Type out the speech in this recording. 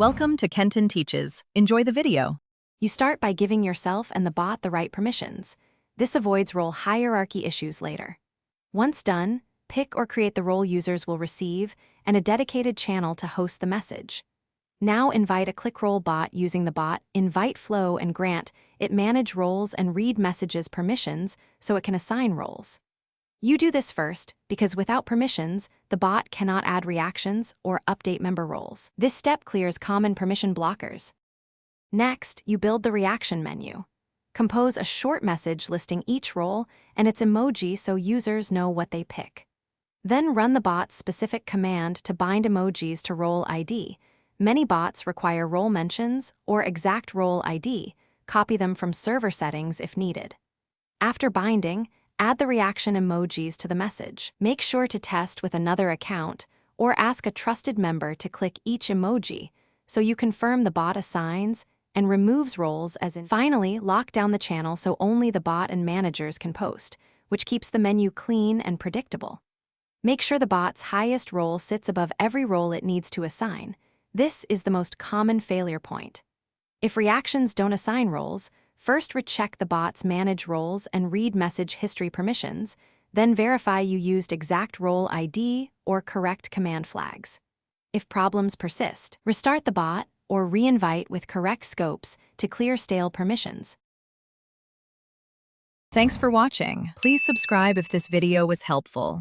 Welcome to Kenton Teaches. Enjoy the video. You start by giving yourself and the bot the right permissions. This avoids role hierarchy issues later. Once done, pick or create the role users will receive and a dedicated channel to host the message. Now invite a ClickRole bot using the bot invite flow and grant it manage roles and read messages permissions so it can assign roles. You do this first because without permissions, the bot cannot add reactions or update member roles. This step clears common permission blockers. Next, you build the reaction menu. Compose a short message listing each role and its emoji so users know what they pick. Then run the bot's specific command to bind emojis to role ID. Many bots require role mentions or exact role ID. Copy them from server settings if needed. After binding, add the reaction emojis to the message. Make sure to test with another account or ask a trusted member to click each emoji so you confirm the bot assigns and removes roles as in. Finally, lock down the channel so only the bot and managers can post, which keeps the menu clean and predictable. Make sure the bot's highest role sits above every role it needs to assign. This is the most common failure point. If reactions don't assign roles, first recheck the bot's manage roles and read message history permissions, then verify you used exact role ID or correct command flags. If problems persist, restart the bot or re-invite with correct scopes to clear stale permissions. Thanks for watching. Please subscribe if this video was helpful.